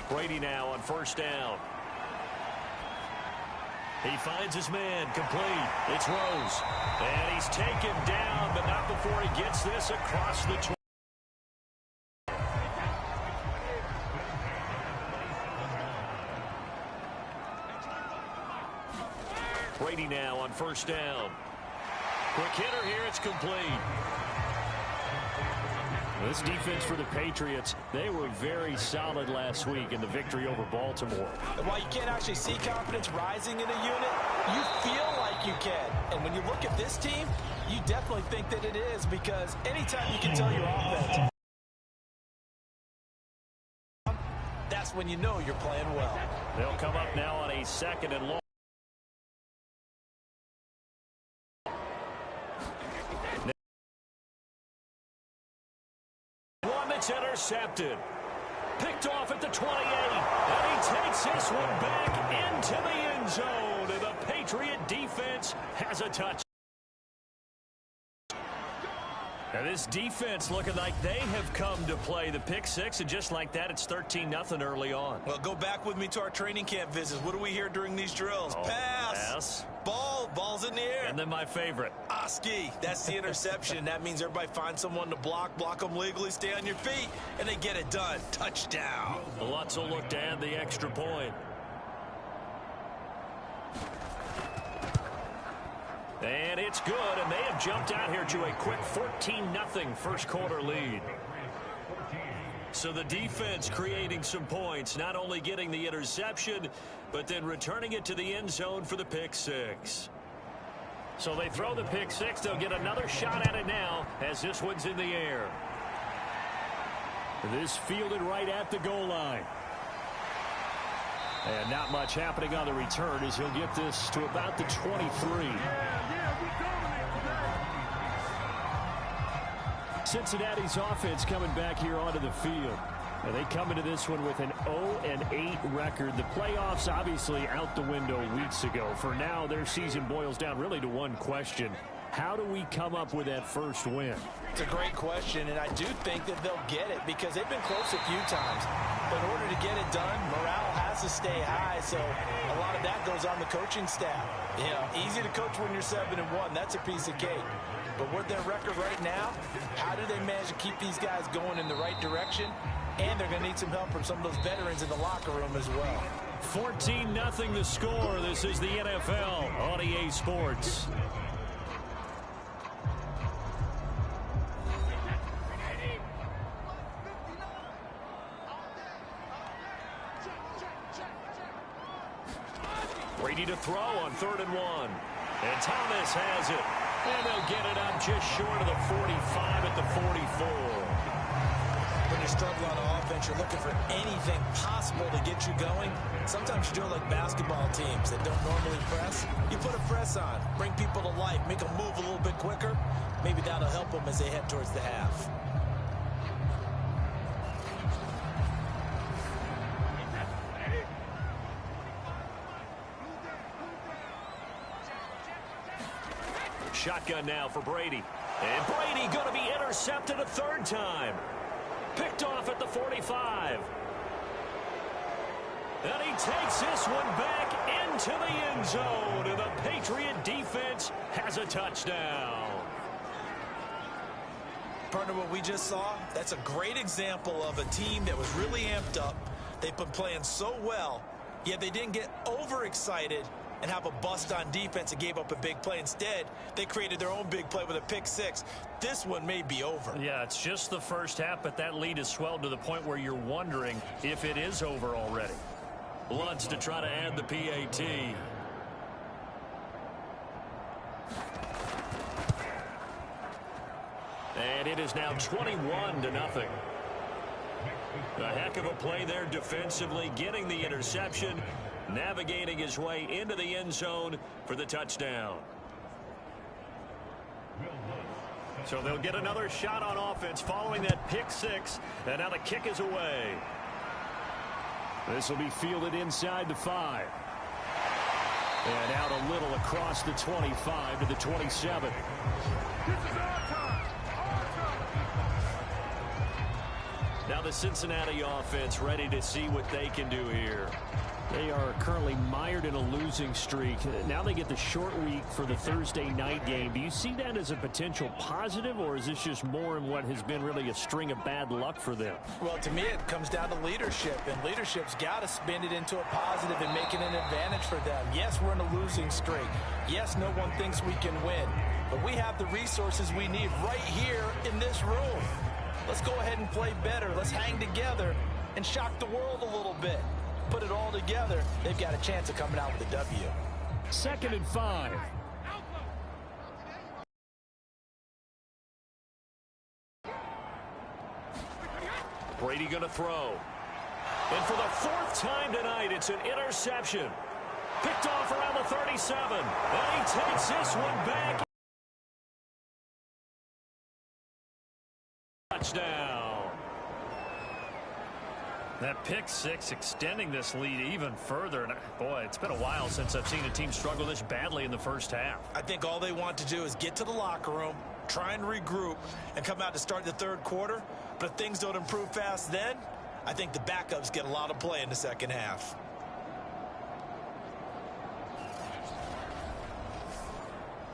Brady now on first down. He finds his man, complete. It's Rose. And he's taken down, but not before he gets this across the 20. Brady now on first down. Quick hitter here, it's complete. This defense for the Patriots, they were very solid last week in the victory over Baltimore. And while you can't actually see confidence rising in a unit, you feel like you can. And when you look at this team, you definitely think that it is, because anytime you can tell your offense, that's when you know you're playing well. They'll come up now on a 2nd and long. It's intercepted. Picked off at the 28. And he takes this one back into the end zone. And the Patriot defense has a touch. Now this defense looking like they have come to play. The pick six, and just like that, it's 13-0 early on. Well, go back with me to our training camp visits. What do we hear during these drills? Pass. Ball's in the air. And then my favorite. Ski. That's the interception. That means everybody finds someone to block them legally, stay on your feet, and they get it done. Touchdown. Lutz will look to add the extra point. And it's good, and they have jumped out here to a quick 14-0 first quarter lead. So the defense creating some points, not only getting the interception, but then returning it to the end zone for the pick six. So they throw the pick six. They'll get another shot at it now as this one's in the air. This fielded right at the goal line. And not much happening on the return as he'll get this to about the 23. Cincinnati's offense coming back here onto the field. And they come into this one with an 0-8 record. The playoffs obviously out the window weeks ago. For now, their season boils down really to one question. How do we come up with that first win? It's a great question, and I do think that they'll get it because they've been close a few times. But in order to get it done, morale has to stay high, so a lot of that goes on the coaching staff. You know, easy to coach when you're 7-1. That's a piece of cake. But with their record right now, how do they manage to keep these guys going in the right direction? And they're going to need some help from some of those veterans in the locker room as well. 14-0 the score. This is the NFL on EA Sports. Brady to throw on 3rd and 1. And Thomas has it. And they'll get it up just short of the 45 at the 44. When you're struggling on offense, you're looking for anything possible to get you going. Sometimes you do it like basketball teams that don't normally press. You put a press on, bring people to life, make them move a little bit quicker. Maybe that'll help them as they head towards the half. Shotgun now for Brady. And Brady going to be intercepted a 3rd time. Picked off at the 45. And he takes this one back into the end zone. And the Patriot defense has a touchdown. Partner, what we just saw, that's a great example of a team that was really amped up. They've been playing so well, yet they didn't get overexcited and have a bust on defense and gave up a big play. Instead, they created their own big play with a pick six. This one may be over. Yeah, it's just the first half, but that lead has swelled to the point where you're wondering if it is over already. Lutz to try to add the PAT. And it is now 21-0. A heck of a play there defensively, getting the interception, navigating his way into the end zone for the touchdown. So they'll get another shot on offense following that pick six, and now the kick is away. This will be fielded inside the 5. And out a little across the 25 to the 27. Now Now the Cincinnati offense ready to see what they can do here. They are currently mired in a losing streak. Now they get the short week for the Thursday night game. Do you see that as a potential positive, or is this just more in what has been really a string of bad luck for them? Well, to me, it comes down to leadership, and leadership's got to spin it into a positive and make it an advantage for them. Yes, we're in a losing streak. Yes, no one thinks we can win, but we have the resources we need right here in this room. Let's go ahead and play better. Let's hang together and shock the world a little bit. Put it all together, they've got a chance of coming out with a W. 2nd and 5. Brady going to throw. And for the 4th time tonight, it's an interception. Picked off around the 37. And he takes this one back. Touchdown. That pick six extending this lead even further. And boy, it's been a while since I've seen a team struggle this badly in the first half. I think all they want to do is get to the locker room, try and regroup, and come out to start the third quarter. But if things don't improve fast then, I think the backups get a lot of play in the second half.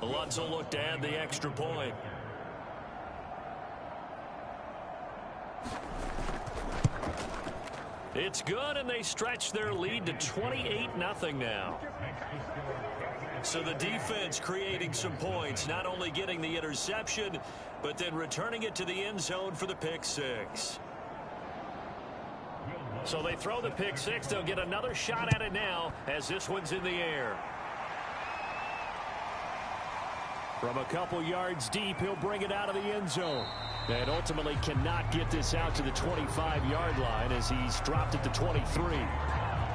Alonso looked to add the extra point. It's good, and they stretch their lead to 28-0 now. So the defense creating some points, not only getting the interception, but then returning it to the end zone for the pick six. So they throw the pick six. They'll get another shot at it now as this one's in the air. From a couple yards deep, he'll bring it out of the end zone. And ultimately cannot get this out to the 25-yard line as he's dropped it to 23.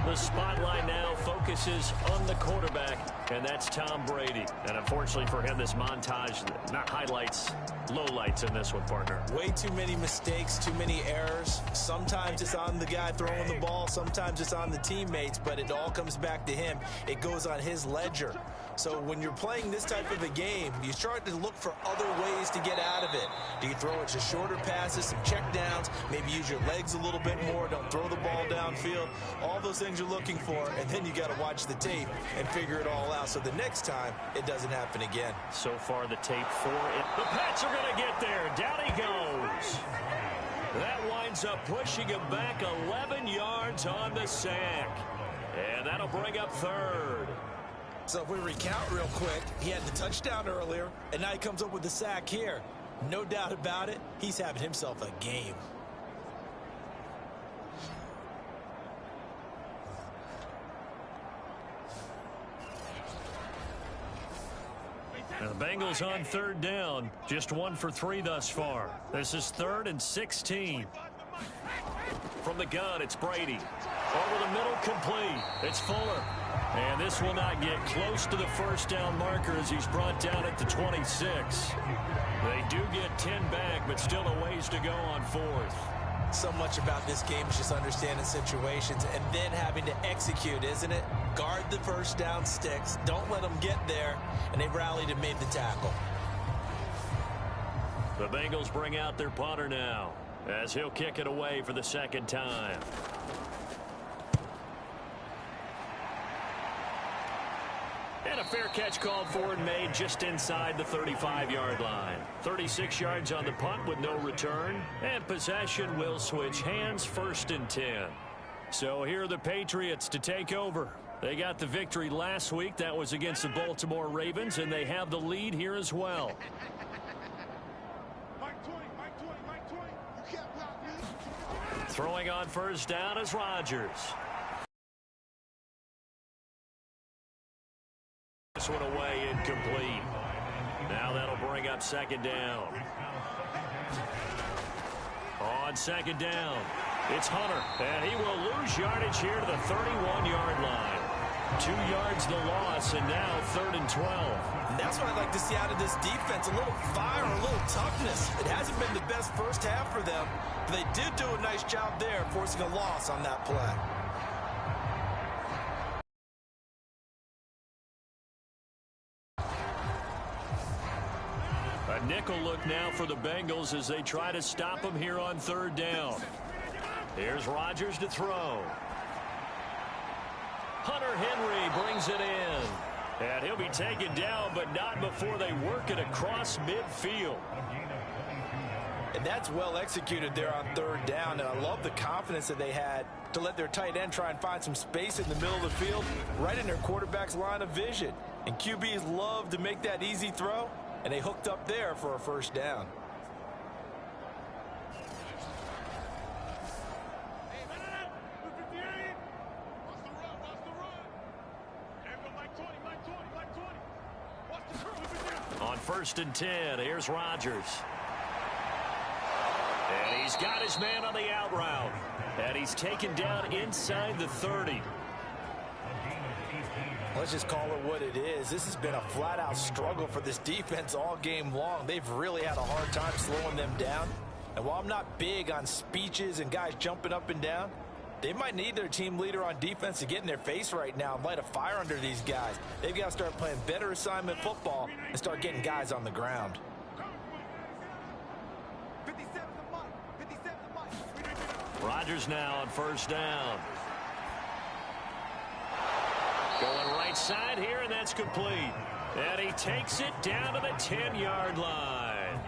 The spotlight now focuses on the quarterback, and that's Tom Brady. And unfortunately for him, this montage, not highlights, lowlights in this one, partner. Way too many mistakes, too many errors. Sometimes it's on the guy throwing the ball. Sometimes it's on the teammates, but it all comes back to him. It goes on his ledger. So when you're playing this type of a game, you start to look for other ways to get out of it. Do you throw it to shorter passes, some check downs, maybe use your legs a little bit more, don't throw the ball downfield, all those things you're looking for, and then you got to watch the tape and figure it all out so the next time it doesn't happen again. So far the tape for it. The Pats are going to get there. Down he goes. That winds up pushing him back 11 yards on the sack. And that'll bring up third. So if we recount real quick, he had the touchdown earlier, and now he comes up with the sack here. No doubt about it, he's having himself a game. Now the Bengals on third down, just 1 for 3 thus far. This is 3rd and 16. From the gun, it's Brady. Over the middle, complete. It's Fuller. And this will not get close to the first down marker as he's brought down at the 26. They do get 10 back, but still a ways to go on 4th. So much about this game is just understanding situations and then having to execute, isn't it? Guard the first down sticks. Don't let them get there. And they rallied and made the tackle. The Bengals bring out their punter now as he'll kick it away for the second time. And a fair catch called for and made just inside the 35-yard line. 36 yards on the punt with no return. And possession will switch hands, 1st and 10. So here are the Patriots to take over. They got the victory last week. That was against the Baltimore Ravens, and they have the lead here as well. Throwing on first down is Rodgers. This one away, incomplete. Now that'll bring up second down. On second down, it's Hunter, and he will lose yardage here to the 31-yard line. 2 yards the loss, and now 3rd and 12. And that's what I'd like to see out of this defense, a little fire, a little toughness. It hasn't been the best first half for them, but they did do a nice job there, forcing a loss on that play. A nickel look now for the Bengals as they try to stop them here on 3rd down. Here's Rodgers to throw. Hunter Henry brings it in. And he'll be taken down, but not before they work it across midfield. And that's well executed there on third down. And I love the confidence that they had to let their tight end try and find some space in the middle of the field, right in their quarterback's line of vision. And QBs love to make that easy throw, and they hooked up there for a first down. On 1st and 10, here's Rodgers. And he's got his man on the out route. And he's taken down inside the 30. Let's just call it what it is. This has been a flat-out struggle for this defense all game long. They've really had a hard time slowing them down. And while I'm not big on speeches and guys jumping up and down, they might need their team leader on defense to get in their face right now and light a fire under these guys. They've got to start playing better assignment football and start getting guys on the ground. Rodgers now on 1st down. Going right side here, and that's complete. And he takes it down to the 10-yard line.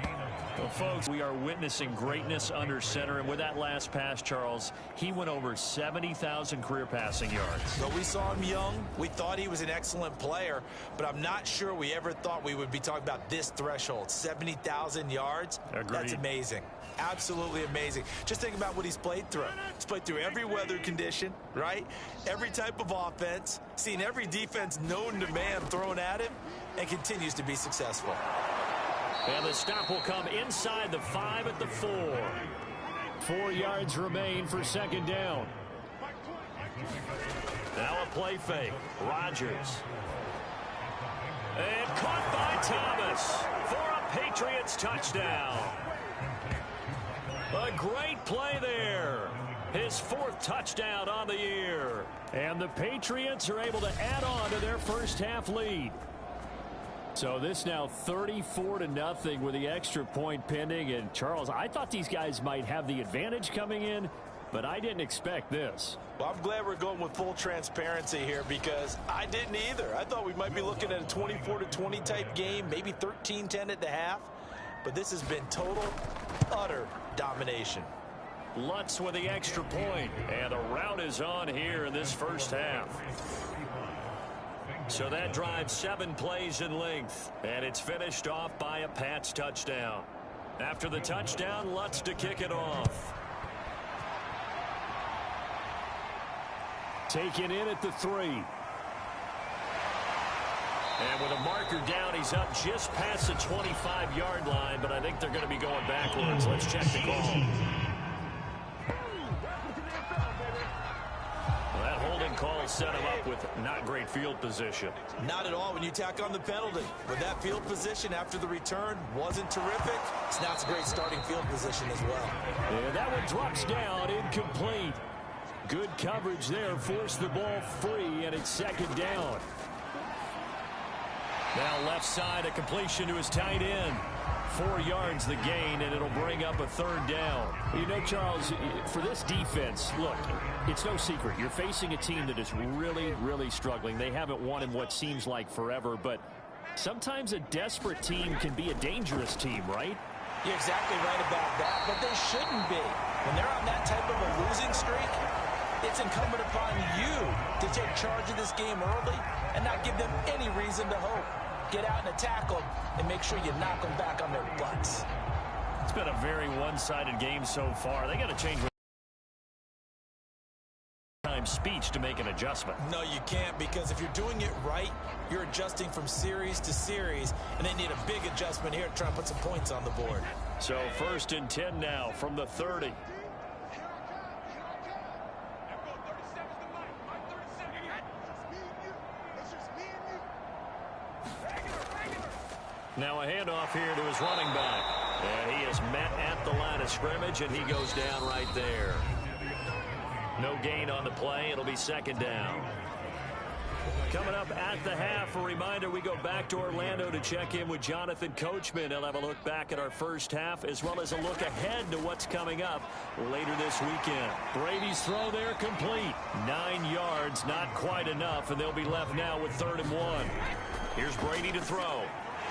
Well, folks, we are witnessing greatness under center, and with that last pass, Charles, he went over 70,000 career passing yards. So we saw him young. We thought he was an excellent player, but I'm not sure we ever thought we would be talking about this threshold, 70,000 yards. Agreed. That's amazing. Absolutely amazing. Just think about what he's played through. He's played through every weather condition, right? Every type of offense, seen every defense known to man thrown at him, and continues to be successful. And the stop will come inside the 5 at the 4. 4 yards remain for 2nd down. Now a play fake. Rodgers. And caught by Thomas for a Patriots touchdown. A great play there. His 4th touchdown on the year. And the Patriots are able to add on to their first half lead. So this now 34-0 with the extra point pending. And Charles, I thought these guys might have the advantage coming in, but I didn't expect this. Well, I'm glad we're going with full transparency here because I didn't either. I thought we might be looking at a 24-20 type game, maybe 13-10 at the half. But this has been total, utter domination. Lutz with the extra point, and the route is on here in this first half. So that drives 7 plays in length, and it's finished off by a Pats touchdown. After the touchdown, Lutz to kick it off. Taken in at the 3. And with a marker down, he's up just past the 25-yard line, but I think they're going to be going backwards. Let's check the call. Well, that holding call set him up with not great field position. Not at all when you tack on the penalty. But that field position after the return wasn't terrific. So now it's a great starting field position as well. And that one drops down, incomplete. Good coverage there, forced the ball free, and it's 2nd down. Now left side, a completion to his tight end. 4 yards the gain, and it'll bring up a 3rd down. You know, Charles, for this defense, look, it's no secret. You're facing a team that is really, really struggling. They haven't won in what seems like forever, but sometimes a desperate team can be a dangerous team, right? You're exactly right about that, but they shouldn't be. When they're on that type of a losing streak, it's incumbent upon you to take charge of this game early and not give them any reason to hope. Get out and attack them and make sure you knock them back on their butts. It's been a very one-sided game so far. They got to change time speech to make an adjustment. No, you can't, because if you're doing it right, you're adjusting from series to series, and they need a big adjustment here to try and put some points on the board. So 1st and 10 now from the 30. Now a handoff here to his running back. And he is met at the line of scrimmage, and he goes down right there. No gain on the play. It'll be 2nd down. Coming up at the half, a reminder, we go back to Orlando to check in with Jonathan Coachman. He'll have a look back at our first half as well as a look ahead to what's coming up later this weekend. Brady's throw there complete. 9 yards, not quite enough, and they'll be left now with 3rd and 1. Here's Brady to throw.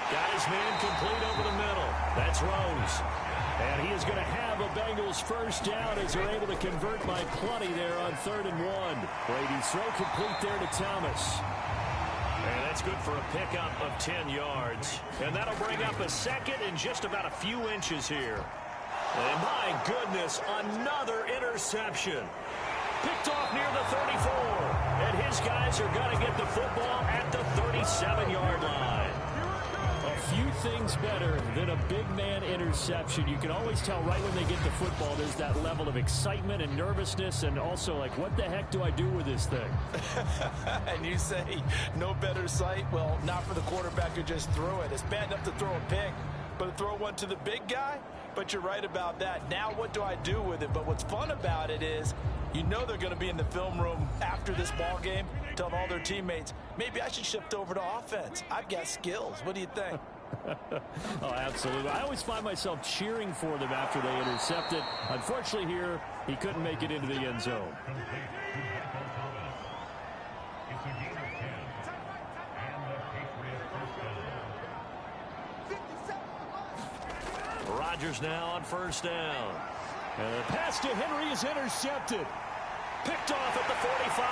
Got his man complete over the middle. That's Rose. And he is going to have a Bengals first down as they're able to convert by plenty there on 3rd and 1. Brady's throw complete there to Thomas. And that's good for a pickup of 10 yards. And that'll bring up a second and just about a few inches here. And my goodness, another interception. Picked off near the 34. And his guys are going to get the football at the 37-yard line. A few things better than a big man interception. You can always tell right when they get the football, there's that level of excitement and nervousness and also like, what the heck do I do with this thing? And you say no better sight? Well, not for the quarterback who just threw it. It's bad enough to throw a pick, but to throw one to the big guy? But you're right about that. Now what do I do with it? But what's fun about it is you know they're going to be in the film room after this ball game telling all their teammates, maybe I should shift over to offense. I've got skills. What do you think? Oh, absolutely. I always find myself cheering for them after they intercept it. Unfortunately here, he couldn't make it into the end zone. Rodgers now on first down. And the pass to Henry is intercepted. Picked off at the 45.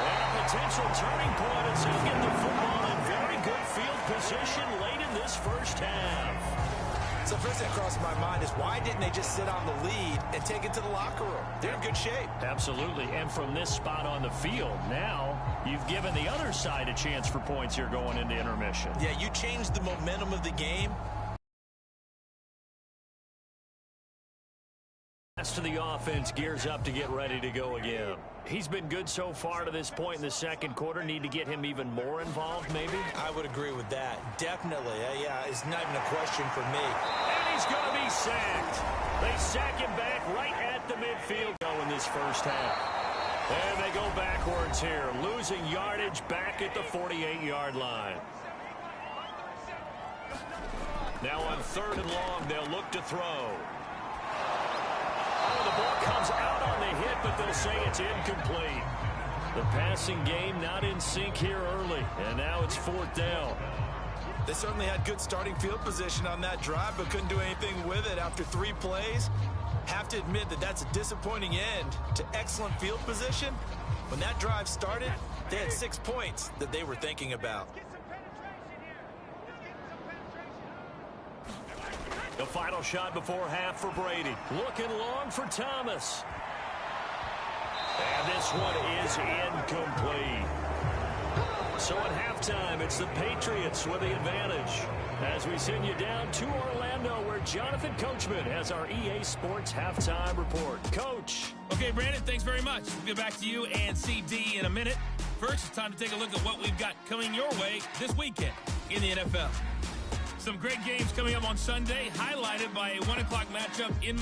And a potential turning point as he'll get the football in very good field position late in this first half. So first thing that crossed my mind is why didn't they just sit on the lead and take it to the locker room? They're in good shape. Absolutely. And from this spot on the field, now you've given the other side a chance for points here going into intermission. Yeah, you changed the momentum of the game. To the offense gears up to get ready to go again. He's been good so far to this point in the second quarter. Need to get him even more involved, maybe? I would agree with that. Definitely. Yeah, it's not even a question for me. And he's going to be sacked. They sack him back right at the midfield goal in this first half. And they go backwards here, losing yardage back at the 48-yard line. Now on 3rd and long, they'll look to throw. The ball comes out on the hit, but they'll say it's incomplete. The passing game not in sync here early, and now it's 4th down. They certainly had good starting field position on that drive, but couldn't do anything with it after 3 plays. Have to admit that that's a disappointing end to excellent field position. When that drive started, they had 6 points that they were thinking about. The final shot before half for Brady. Looking long for Thomas. And this one is incomplete. So at halftime, it's the Patriots with the advantage. As we send you down to Orlando, where Jonathan Coachman has our EA Sports halftime report. Coach. Okay, Brandon, thanks very much. We'll get back to you and CD in a minute. First, it's time to take a look at what we've got coming your way this weekend in the NFL. Some great games coming up on Sunday, highlighted by a 1 o'clock matchup in